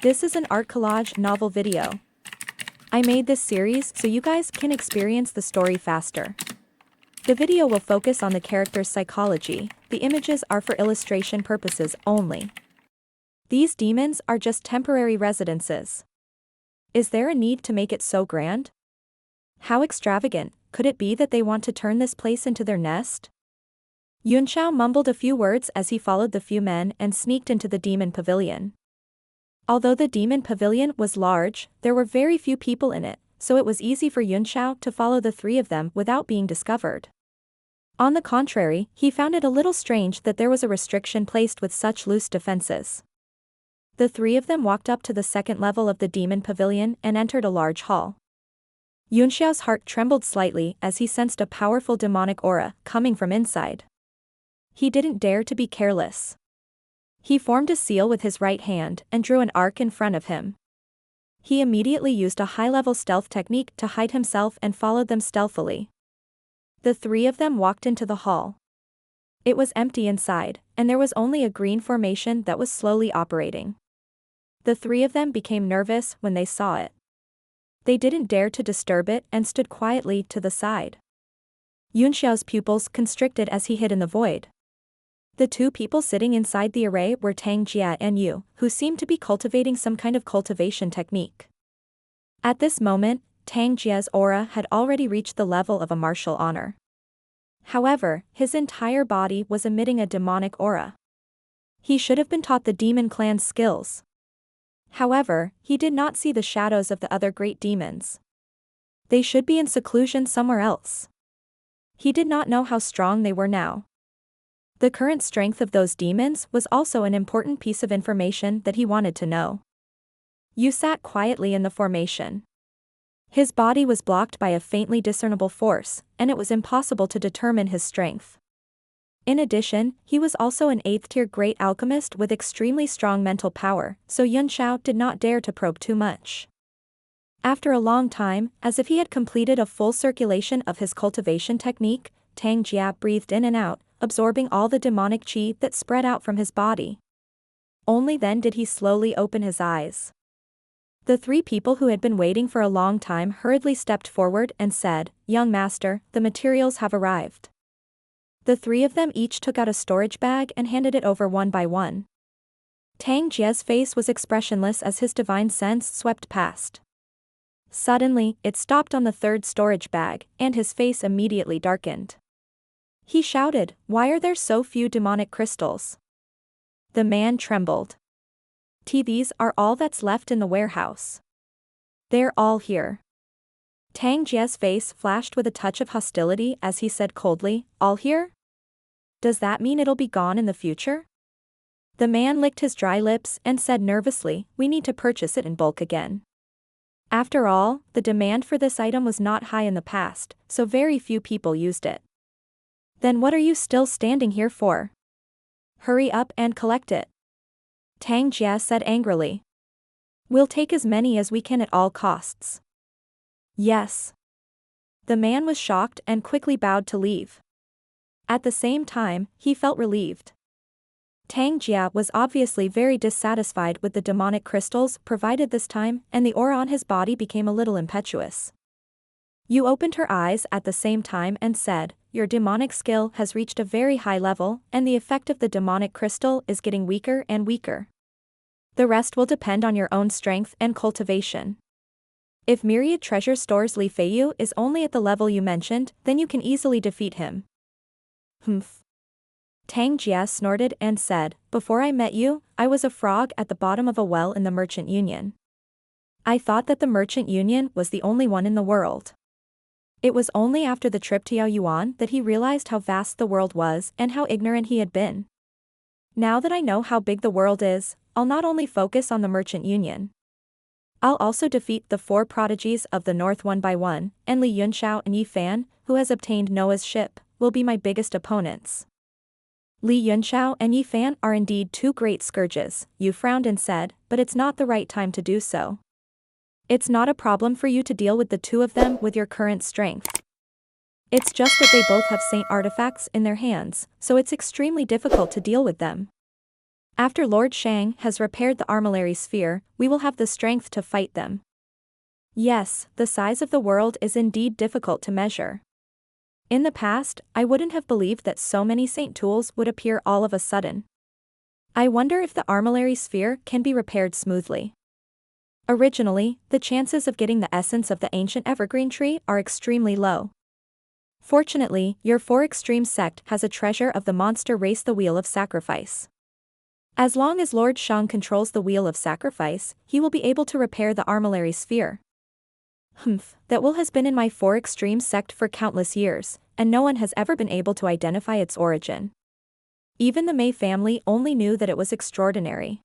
This is an art collage novel video. I made this series so you guys can experience the story faster. The video will focus on the character's psychology, the images are for illustration purposes only. These demons are just temporary residences. Is there a need to make it so grand? How extravagant could it be that they want to turn this place into their nest? Yunxiao mumbled a few words as he followed the few men and sneaked into the demon pavilion. Although the demon pavilion was large, there were very few people in it, so it was easy for Yunxiao to follow the three of them without being discovered. On the contrary, he found it a little strange that there was a restriction placed with such loose defenses. The three of them walked up to the second level of the demon pavilion and entered a large hall. Yunxiao's heart trembled slightly as he sensed a powerful demonic aura coming from inside. He didn't dare to be careless. He formed a seal with his right hand and drew an arc in front of him. He immediately used a high-level stealth technique to hide himself and followed them stealthily. The three of them walked into the hall. It was empty inside, and there was only a green formation that was slowly operating. The three of them became nervous when they saw it. They didn't dare to disturb it and stood quietly to the side. Yunxiao's pupils constricted as he hid in the void. The two people sitting inside the array were Tang Jia and Yu, who seemed to be cultivating some kind of cultivation technique. At this moment, Tang Jia's aura had already reached the level of a martial honor. However, his entire body was emitting a demonic aura. He should have been taught the demon clan's skills. However, he did not see the shadows of the other great demons. They should be in seclusion somewhere else. He did not know how strong they were now. The current strength of those demons was also an important piece of information that he wanted to know. Yu sat quietly in the formation. His body was blocked by a faintly discernible force, and it was impossible to determine his strength. In addition, he was also an 8th-tier great alchemist with extremely strong mental power, so Yunxiao did not dare to probe too much. After a long time, as if he had completed a full circulation of his cultivation technique, Tang Jia breathed in and out, absorbing all the demonic qi that spread out from his body. Only then did he slowly open his eyes. The three people who had been waiting for a long time hurriedly stepped forward and said, "Young master, the materials have arrived." The three of them each took out a storage bag and handed it over one by one. Tang Jia's face was expressionless as his divine sense swept past. Suddenly, it stopped on the third storage bag, and his face immediately darkened. He shouted, "Why are there so few demonic crystals?" The man trembled. These are all that's left in the warehouse. They're all here. Tang Jia's face flashed with a touch of hostility as he said coldly, "All here? Does that mean it'll be gone in the future?" The man licked his dry lips and said nervously, "We need to purchase it in bulk again." After all, the demand for this item was not high in the past, so very few people used it. "Then what are you still standing here for? Hurry up and collect it," Tang Jia said angrily. "We'll take as many as we can at all costs." "Yes." The man was shocked and quickly bowed to leave. At the same time, he felt relieved. Tang Jia was obviously very dissatisfied with the demonic crystals provided this time, and the aura on his body became a little impetuous. Yu opened her eyes at the same time and said, "Your demonic skill has reached a very high level, and the effect of the demonic crystal is getting weaker and weaker. The rest will depend on your own strength and cultivation. If Myriad Treasure Store's Li Feiyu is only at the level you mentioned, then you can easily defeat him." "Humph." Tang Jia snorted and said, "Before I met you, I was a frog at the bottom of a well in the Merchant Union. I thought that the Merchant Union was the only one in the world." It was only after the trip to Yaoyuan that he realized how vast the world was and how ignorant he had been. "Now that I know how big the world is, I'll not only focus on the Merchant Union. I'll also defeat the 4 prodigies of the North one by one, and Li Yunxiao and Yi Fan, who has obtained Noah's ship, will be my biggest opponents." Li Yunxiao and Yi Fan are indeed 2 great scourges, Yu frowned and said, "but it's not the right time to do so. It's not a problem for you to deal with the 2 of them with your current strength. It's just that they both have saint artifacts in their hands, so it's extremely difficult to deal with them. After Lord Shang has repaired the armillary sphere, we will have the strength to fight them. Yes, the size of the world is indeed difficult to measure. In the past, I wouldn't have believed that so many Saint tools would appear all of a sudden. I wonder if the armillary sphere can be repaired smoothly. Originally, the chances of getting the essence of the ancient evergreen tree are extremely low. Fortunately, your 4 extreme sect has a treasure of the monster race, the Wheel of Sacrifice. As long as Lord Shang controls the Wheel of Sacrifice, he will be able to repair the armillary sphere. That will has been in my 4 extreme sect for countless years, and no one has ever been able to identify its origin. Even the Mei family only knew that it was extraordinary.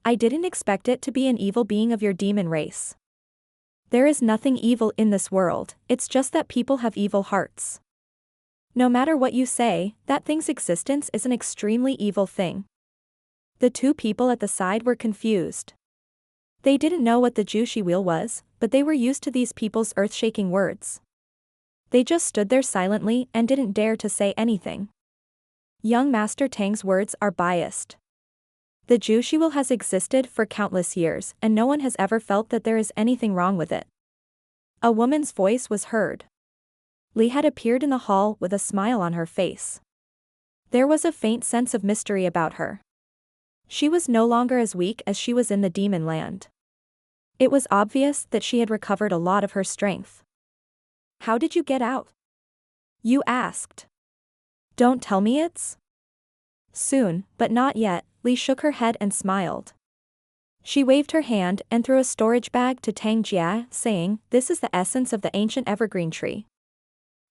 I didn't expect it to be an evil being of your demon race. There is nothing evil in this world, it's just that people have evil hearts. No matter what you say, that thing's existence is an extremely evil thing. The 2 people at the side were confused. They didn't know what the Jushi wheel was, but they were used to these people's earth-shaking words. They just stood there silently and didn't dare to say anything. Young Master Tang's words are biased. The Jushi wheel has existed for countless years, and no one has ever felt that there is anything wrong with it. A woman's voice was heard. Li had appeared in the hall with a smile on her face. There was a faint sense of mystery about her. She was no longer as weak as she was in the demon land. It was obvious that she had recovered a lot of her strength. How did you get out? You asked. Don't tell me it's soon, but not yet. Li shook her head and smiled. She waved her hand and threw a storage bag to Tang Jia, saying, "This is the essence of the ancient evergreen tree.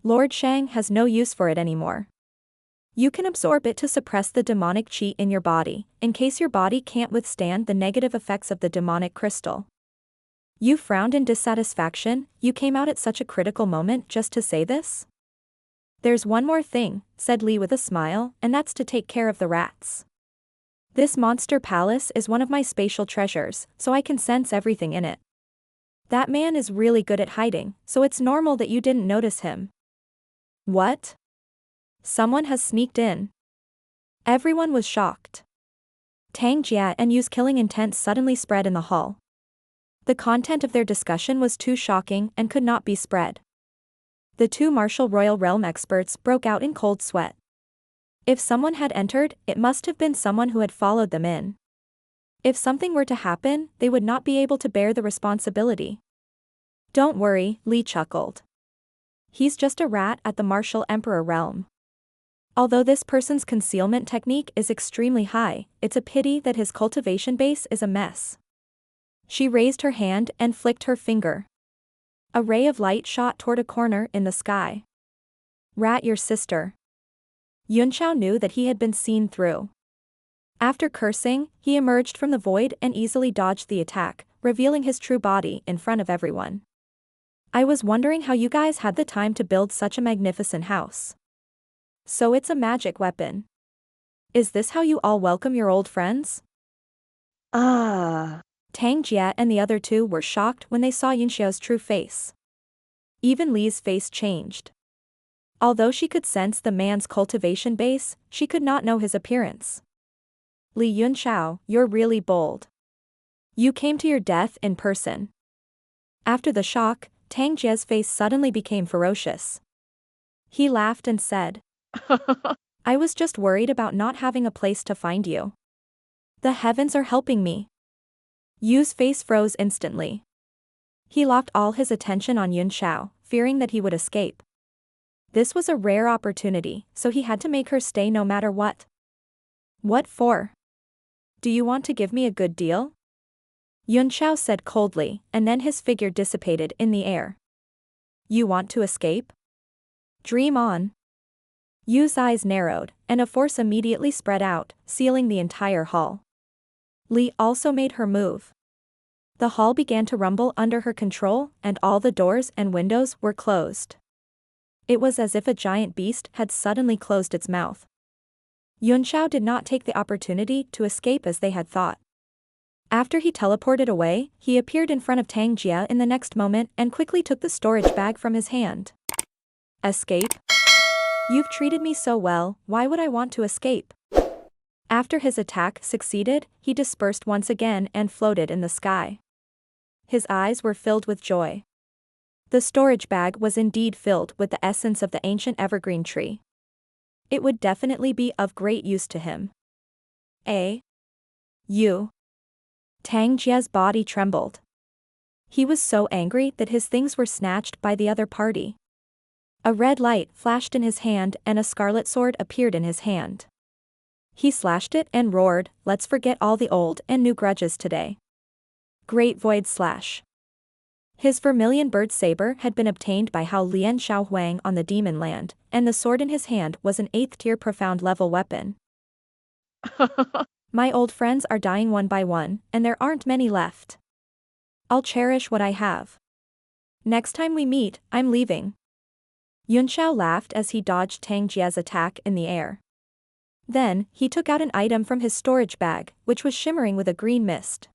Lord Shang has no use for it anymore. You can absorb it to suppress the demonic chi in your body, in case your body can't withstand the negative effects of the demonic crystal." You frowned in dissatisfaction. You came out at such a critical moment just to say this? There's one more thing, said Li with a smile, and that's to take care of the rats. This monster palace is one of my spatial treasures, so I can sense everything in it. That man is really good at hiding, so it's normal that you didn't notice him. What? Someone has sneaked in. Everyone was shocked. Tang Jia and Yu's killing intent suddenly spread in the hall. The content of their discussion was too shocking and could not be spread. The 2 martial royal realm experts broke out in cold sweat. If someone had entered, it must have been someone who had followed them in. If something were to happen, they would not be able to bear the responsibility. Don't worry, Li chuckled. He's just a rat at the martial emperor realm. Although this person's concealment technique is extremely high, it's a pity that his cultivation base is a mess. She raised her hand and flicked her finger. A ray of light shot toward a corner in the sky. Rat, your sister. Yunxiao knew that he had been seen through. After cursing, he emerged from the void and easily dodged the attack, revealing his true body in front of everyone. I was wondering how you guys had the time to build such a magnificent house. So it's a magic weapon. Is this how you all welcome your old friends? Tang Jia and the other 2 were shocked when they saw Yunxiao's true face. Even Li's face changed. Although she could sense the man's cultivation base, she could not know his appearance. Li Yunxiao, you're really bold. You came to your death in person. After the shock, Tang Jia's face suddenly became ferocious. He laughed and said, I was just worried about not having a place to find you. The heavens are helping me. Yu's face froze instantly. He locked all his attention on Yunxiao, fearing that he would escape. This was a rare opportunity, so he had to make her stay no matter what. What for? Do you want to give me a good deal? Yunxiao said coldly, and then his figure dissipated in the air. You want to escape? Dream on. Yu's eyes narrowed, and a force immediately spread out, sealing the entire hall. Li also made her move. The hall began to rumble under her control, and all the doors and windows were closed. It was as if a giant beast had suddenly closed its mouth. Yunxiao did not take the opportunity to escape as they had thought. After he teleported away, he appeared in front of Tang Jia in the next moment and quickly took the storage bag from his hand. Escape? You've treated me so well, why would I want to escape? After his attack succeeded, he dispersed once again and floated in the sky. His eyes were filled with joy. The storage bag was indeed filled with the essence of the ancient evergreen tree. It would definitely be of great use to him. Tang Jia's body trembled. He was so angry that his things were snatched by the other party. A red light flashed in his hand and a scarlet sword appeared in his hand. He slashed it and roared, "Let's forget all the old and new grudges today." Great Void Slash. His vermilion bird saber had been obtained by Hao Lian Xiao Huang on the demon land, and the sword in his hand was an 8th tier profound level weapon. My old friends are dying one by one, and there aren't many left. I'll cherish what I have. Next time we meet, I'm leaving. Yunxiao laughed as he dodged Tang Jia's attack in the air. Then, he took out an item from his storage bag, which was shimmering with a green mist.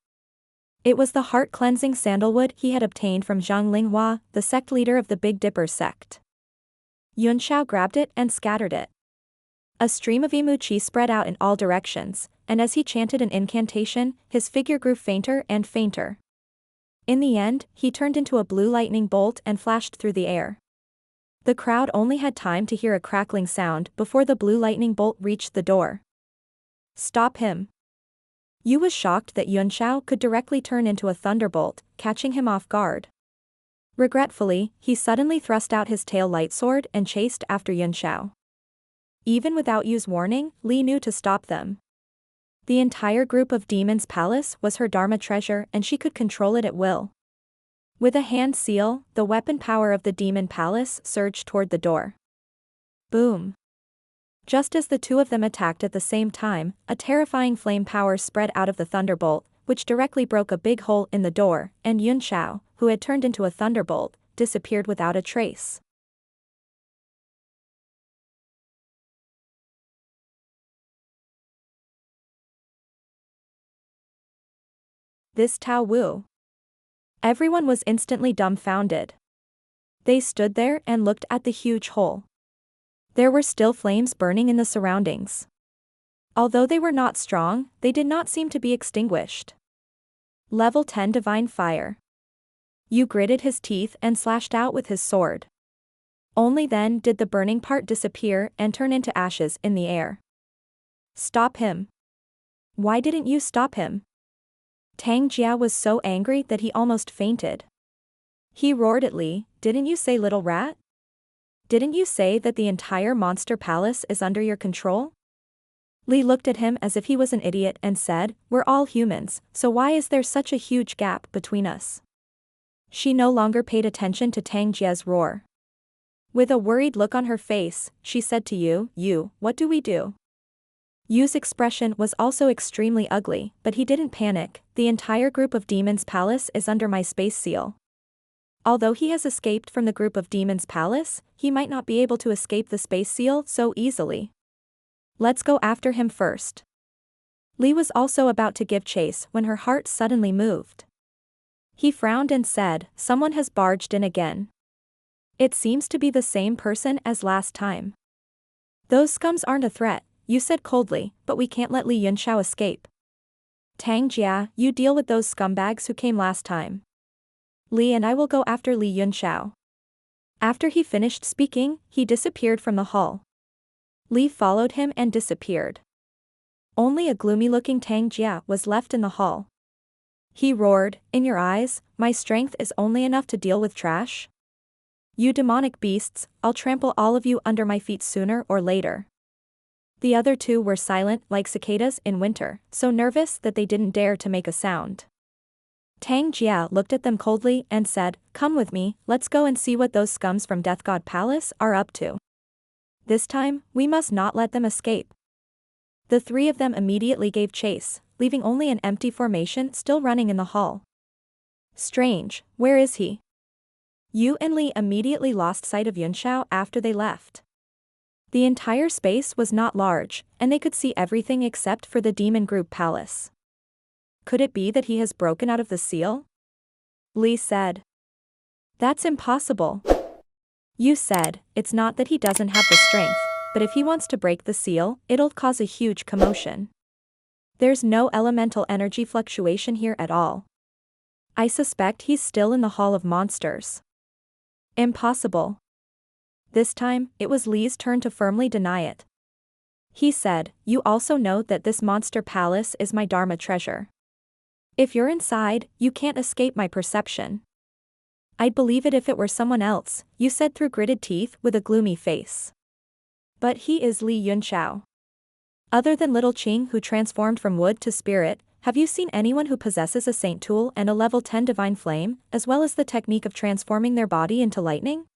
It was the heart-cleansing sandalwood he had obtained from Zhang Linghua, the sect leader of the Big Dipper sect. Yunxiao grabbed it and scattered it. A stream of emu chi spread out in all directions, and as he chanted an incantation, his figure grew fainter and fainter. In the end, he turned into a blue lightning bolt and flashed through the air. The crowd only had time to hear a crackling sound before the blue lightning bolt reached the door. Stop him. Yu was shocked that Yunxiao could directly turn into a thunderbolt, catching him off guard. Regretfully, he suddenly thrust out his tail light sword and chased after Yunxiao. Even without Yu's warning, Li knew to stop them. The entire group of Demon's Palace was her Dharma treasure and she could control it at will. With a hand seal, the weapon power of the Demon Palace surged toward the door. Boom. Just as the two of them attacked at the same time, a terrifying flame power spread out of the thunderbolt, which directly broke a big hole in the door, and Yunxiao, who had turned into a thunderbolt, disappeared without a trace. This Tao Wu. Everyone was instantly dumbfounded. They stood there and looked at the huge hole. There were still flames burning in the surroundings. Although they were not strong, they did not seem to be extinguished. Level 10 Divine Fire. Yu gritted his teeth and slashed out with his sword. Only then did the burning part disappear and turn into ashes in the air. Stop him. Why didn't you stop him? Tang Jia was so angry that he almost fainted. He roared at Li, "Didn't you say, little rat? Didn't you say that the entire monster palace is under your control?" Li looked at him as if he was an idiot and said, "We're all humans, so why is there such a huge gap between us?" She no longer paid attention to Tang Jia's roar. With a worried look on her face, she said to Yu, "What do we do?" Yu's expression was also extremely ugly, but he didn't panic. "The entire group of Demon's Palace is under my space seal. Although he has escaped from the group of Demon's Palace, he might not be able to escape the space seal so easily. Let's go after him first." Li was also about to give chase when her heart suddenly moved. He frowned and said, "Someone has barged in again. It seems to be the same person as last time." "Those scums aren't a threat," Yu said coldly, "but we can't let Li Yunxiao escape. Tang Jia, you deal with those scumbags who came last time. Li and I will go after Li Yunxiao." After he finished speaking, he disappeared from the hall. Li followed him and disappeared. Only a gloomy-looking Tang Jia was left in the hall. He roared, "In your eyes, my strength is only enough to deal with trash? You demonic beasts, I'll trample all of you under my feet sooner or later." The other two were silent like cicadas in winter, so nervous that they didn't dare to make a sound. Tang Jia looked at them coldly and said, "Come with me, let's go and see what those scums from Death God Palace are up to. This time, we must not let them escape." The three of them immediately gave chase, leaving only an empty formation still running in the hall. Strange, where is he? Yu and Li immediately lost sight of Yunxiao after they left. The entire space was not large, and they could see everything except for the Demon Group Palace. Could it be that he has broken out of the seal? Li said. That's impossible. Yu said, it's not that he doesn't have the strength, but if he wants to break the seal, it'll cause a huge commotion. There's no elemental energy fluctuation here at all. I suspect he's still in the Hall of Monsters. Impossible. This time, it was Lee's turn to firmly deny it. He said, "You also know that this monster palace is my Dharma treasure. If you're inside, you can't escape my perception." "I'd believe it if it were someone else," you said through gritted teeth with a gloomy face. "But he is Li Yunxiao. Other than little Qing who transformed from wood to spirit, have you seen anyone who possesses a saint tool and a level 10 divine flame, as well as the technique of transforming their body into lightning?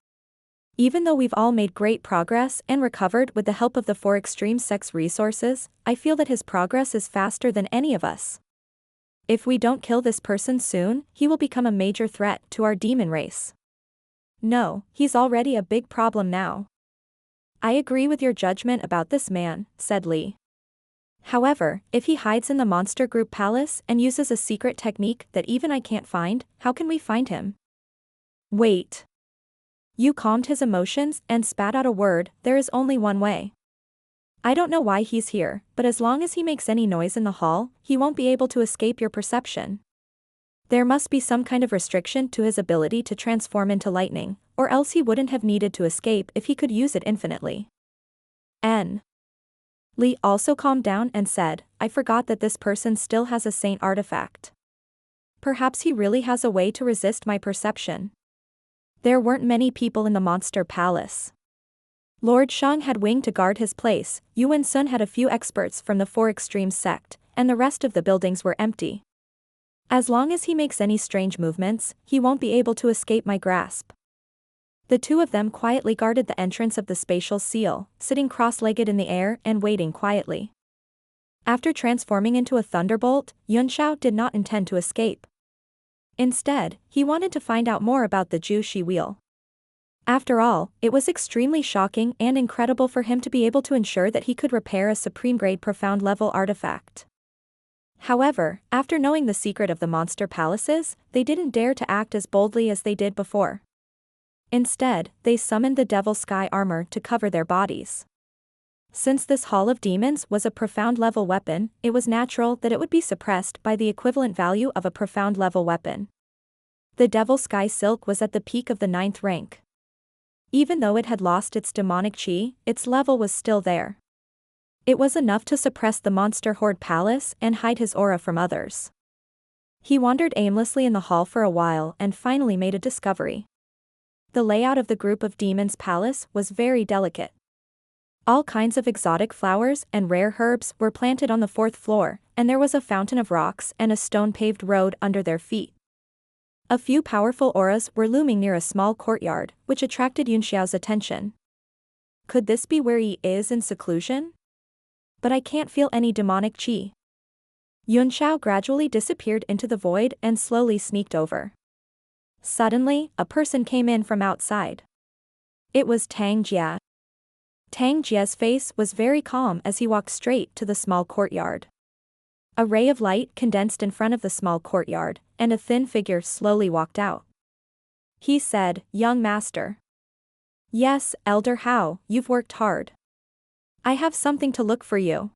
Even though we've all made great progress and recovered with the help of the 4 extreme sex resources, I feel that his progress is faster than any of us. If we don't kill this person soon, he will become a major threat to our demon race." "No, he's already a big problem now." "I agree with your judgment about this man," said Li. "However, if he hides in the monster group palace and uses a secret technique that even I can't find, how can we find him?" "Wait." You calmed his emotions and spat out a word, "There is only one way. I don't know why he's here, but as long as he makes any noise in the hall, he won't be able to escape your perception. There must be some kind of restriction to his ability to transform into lightning, or else he wouldn't have needed to escape if he could use it infinitely." N. Li also calmed down and said, "I forgot that this person still has a saint artifact. Perhaps he really has a way to resist my perception." There weren't many people in the monster palace. Lord Shang had Wing to guard his place, Yuan Sun had a few experts from the 4 extreme sect, and the rest of the buildings were empty. As long as he makes any strange movements, he won't be able to escape my grasp. The 2 of them quietly guarded the entrance of the spatial seal, sitting cross-legged in the air and waiting quietly. After transforming into a thunderbolt, Yunxiao did not intend to escape. Instead, he wanted to find out more about the Ju Shi wheel. After all, it was extremely shocking and incredible for him to be able to ensure that he could repair a supreme-grade profound-level artifact. However, after knowing the secret of the monster palaces, they didn't dare to act as boldly as they did before. Instead, they summoned the Devil Sky armor to cover their bodies. Since this Hall of Demons was a profound-level weapon, it was natural that it would be suppressed by the equivalent value of a profound-level weapon. The Devil Sky Silk was at the peak of the 9th rank. Even though it had lost its demonic chi, its level was still there. It was enough to suppress the monster horde palace and hide his aura from others. He wandered aimlessly in the hall for a while and finally made a discovery. The layout of the group of demons palace was very delicate. All kinds of exotic flowers and rare herbs were planted on the 4th floor, and there was a fountain of rocks and a stone-paved road under their feet. A few powerful auras were looming near a small courtyard, which attracted Yunxiao's attention. Could this be where he is in seclusion? But I can't feel any demonic chi. Yunxiao gradually disappeared into the void and slowly sneaked over. Suddenly, a person came in from outside. It was Tang Jia. Tang Jia's face was very calm as he walked straight to the small courtyard. A ray of light condensed in front of the small courtyard, and a thin figure slowly walked out. He said, "Young master." "Yes, Elder Hao, you've worked hard. I have something to look for you."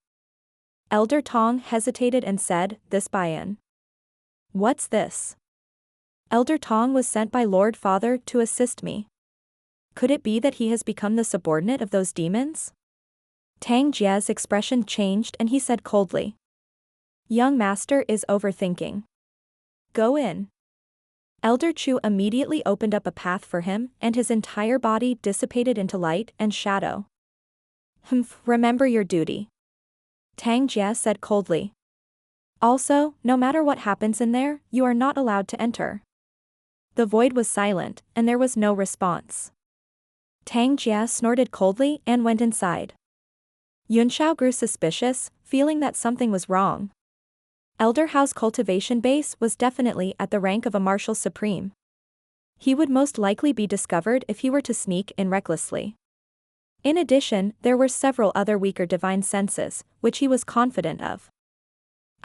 Elder Tong hesitated and said, "This buy-in." "What's this?" Elder Tong was sent by Lord Father to assist me. Could it be that he has become the subordinate of those demons? Tang Jia's expression changed and he said coldly, "Young master is overthinking. Go in." Elder Chu immediately opened up a path for him, and his entire body dissipated into light and shadow. Remember your duty," Tang Jia said coldly. "Also, no matter what happens in there, you are not allowed to enter." The void was silent, and there was no response. Tang Jia snorted coldly and went inside. Yunxiao grew suspicious, feeling that something was wrong. Elder Hao's cultivation base was definitely at the rank of a martial supreme. He would most likely be discovered if he were to sneak in recklessly. In addition, there were several other weaker divine senses, which he was confident of.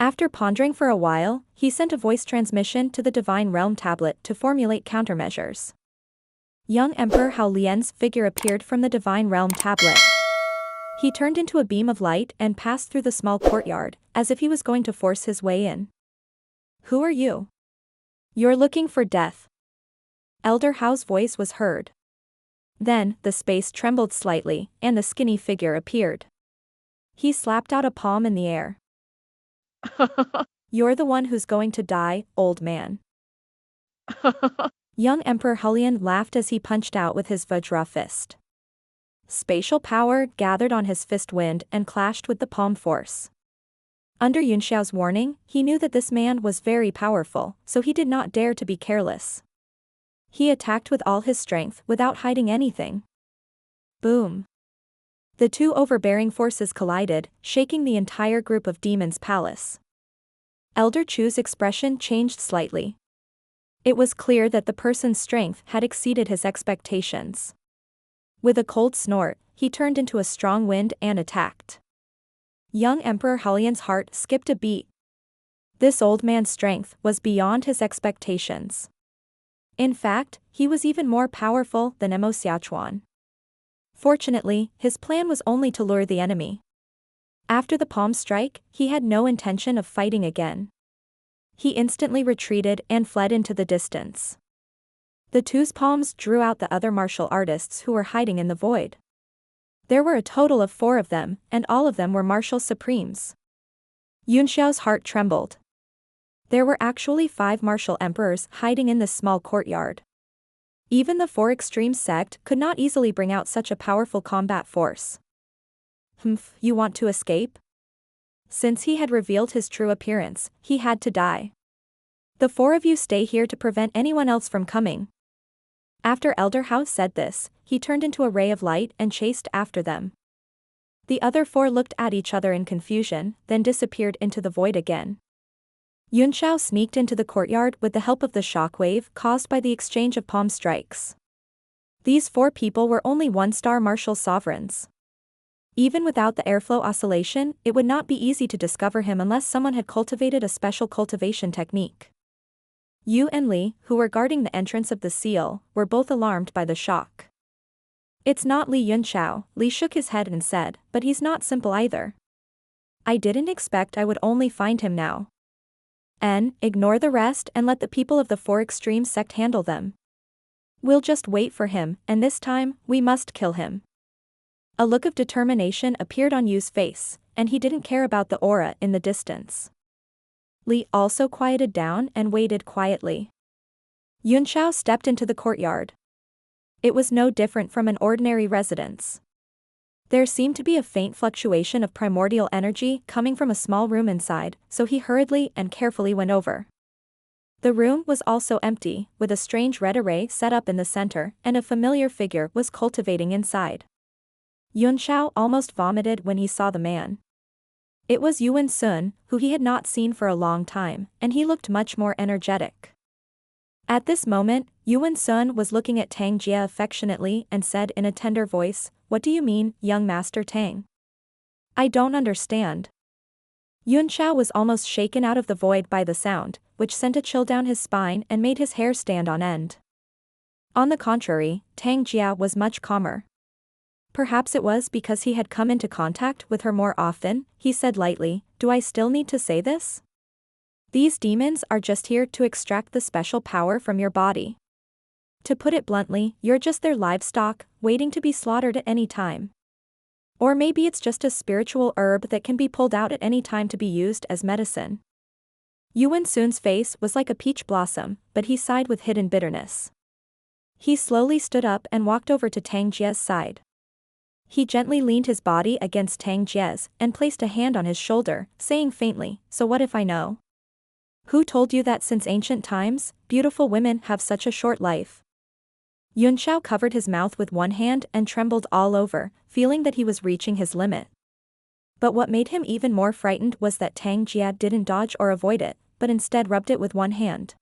After pondering for a while, he sent a voice transmission to the Divine Realm tablet to formulate countermeasures. Young Emperor Hao Lian's figure appeared from the Divine Realm tablet. He turned into a beam of light and passed through the small courtyard, as if he was going to force his way in. "Who are you?" "You're looking for death." Elder Hao's voice was heard. Then, the space trembled slightly, and the skinny figure appeared. He slapped out a palm in the air. "You're the one who's going to die, old man." Young Emperor Hulian laughed as he punched out with his Vajra fist. Spatial power gathered on his fist wind and clashed with the palm force. Under Yunxiao's warning, he knew that this man was very powerful, so he did not dare to be careless. He attacked with all his strength without hiding anything. Boom! The two overbearing forces collided, shaking the entire group of Demon's Palace. Elder Chu's expression changed slightly. It was clear that the person's strength had exceeded his expectations. With a cold snort, he turned into a strong wind and attacked. Young Emperor Hulian's heart skipped a beat. This old man's strength was beyond his expectations. In fact, he was even more powerful than Mo Xiaochuan. Fortunately, his plan was only to lure the enemy. After the palm strike, he had no intention of fighting again. He instantly retreated and fled into the distance. The two's palms drew out the other martial artists who were hiding in the void. There were a total of 4 of them, and all of them were martial supremes. Yunxiao's heart trembled. There were actually 5 martial emperors hiding in this small courtyard. Even the 4 extreme sect could not easily bring out such a powerful combat force. You want to escape? Since he had revealed his true appearance, he had to die. The 4 of you stay here to prevent anyone else from coming. After Elder Hao said this, he turned into a ray of light and chased after them. The other 4 looked at each other in confusion, then disappeared into the void again. Yunxiao sneaked into the courtyard with the help of the shockwave caused by the exchange of palm strikes. These 4 people were only 1-star martial sovereigns. Even without the airflow oscillation, it would not be easy to discover him unless someone had cultivated a special cultivation technique. Yu and Li, who were guarding the entrance of the seal, were both alarmed by the shock. "It's not Li Yunxiao," Li shook his head and said, "but he's not simple either. I didn't expect I would only find him now. Ignore the rest and let the people of the 4 extreme sect handle them. We'll just wait for him, and this time, we must kill him." A look of determination appeared on Yu's face, and he didn't care about the aura in the distance. Li also quieted down and waited quietly. Yunxiao stepped into the courtyard. It was no different from an ordinary residence. There seemed to be a faint fluctuation of primordial energy coming from a small room inside, so he hurriedly and carefully went over. The room was also empty, with a strange red array set up in the center, and a familiar figure was cultivating inside. Yunxiao almost vomited when he saw the man. It was Yuan Sun, who he had not seen for a long time, and he looked much more energetic. At this moment, Yuan Sun was looking at Tang Jia affectionately and said in a tender voice, "What do you mean, young Master Tang? I don't understand." Yunxiao was almost shaken out of the void by the sound, which sent a chill down his spine and made his hair stand on end. On the contrary, Tang Jia was much calmer. Perhaps it was because he had come into contact with her more often, he said lightly, "Do I still need to say this? These demons are just here to extract the special power from your body. To put it bluntly, you're just their livestock, waiting to be slaughtered at any time. Or maybe it's just a spiritual herb that can be pulled out at any time to be used as medicine." Yuan Sun's face was like a peach blossom, but he sighed with hidden bitterness. He slowly stood up and walked over to Tang Jia's side. He gently leaned his body against Tang Jia's and placed a hand on his shoulder, saying faintly, "So what if I know? Who told you that since ancient times, beautiful women have such a short life?" Yunxiao covered his mouth with one hand and trembled all over, feeling that he was reaching his limit. But what made him even more frightened was that Tang Jia didn't dodge or avoid it, but instead rubbed it with one hand.